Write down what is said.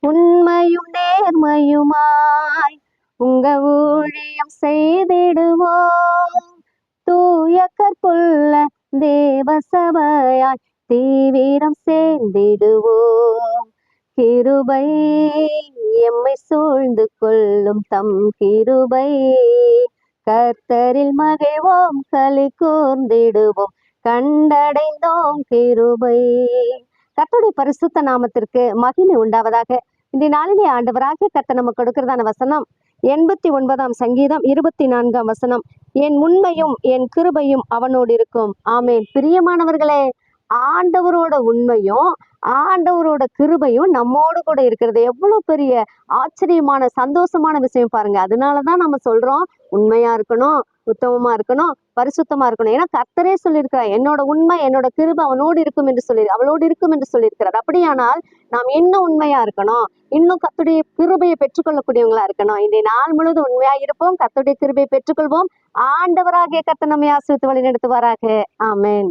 உண்மையும் நேர்மையுமாய் உங்க ஊழியம் செய்திடுவோம். தூய கற்புள்ள தேவ சபையாய் தீவிரம் சேர்ந்திடுவோம். கிருபை எம்மை சூழ்ந்து கொள்ளும் தம் கிருபை, கர்த்தரில் மகிழ்வோம் களி கூர்ந்திடுவோம், கண்டடைந்தோம் கிருபை. கர்த்தருடைய பரிசுத்த நாமத்திற்கு மகிமை உண்டாவதாக. இந்த நாளிலே ஆண்டவராகிய கர்த்தர் நமக்கு கொடுக்கிறதான வசனம் 89ஆம் சங்கீதம் 24ஆம் வசனம். என் உண்மையும் என் கிருபையும் அவனோடு இருக்கும். ஆமேன். பிரியமானவர்களே, ஆண்டவரோட உண்மையும் ஆண்டவரோட கிருபையும் நம்மோடு கூட இருக்கிறது எவ்வளவு பெரிய ஆச்சரியமான சந்தோஷமான விஷயம் பாருங்க. அதனாலதான் நம்ம சொல்றோம், உண்மையா இருக்கணும், உத்தமமா இருக்கணும், பரிசுத்தமா இருக்கணும். ஏன்னா கர்த்தரே சொல்லியிருக்கிறார், என்னோட உண்மை என்னோட கிருபை அவளோடு இருக்கும் என்று சொல்லியிருக்கிறார். அப்படியானால் நாம் இன்னும் உண்மையா இருக்கணும், இன்னும் கர்த்தருடைய கிருபையை பெற்றுக்கொள்ளக்கூடியவங்களா இருக்கணும். இன்றைய நாள் முழுவதும் உண்மையா இருப்போம், கர்த்தருடைய கிருபையை பெற்றுக்கொள்வோம். ஆண்டவராகிய கர்த்தர் நம்மை ஆசீர்வதித்து வழி நடத்துவாராக. ஆமென்.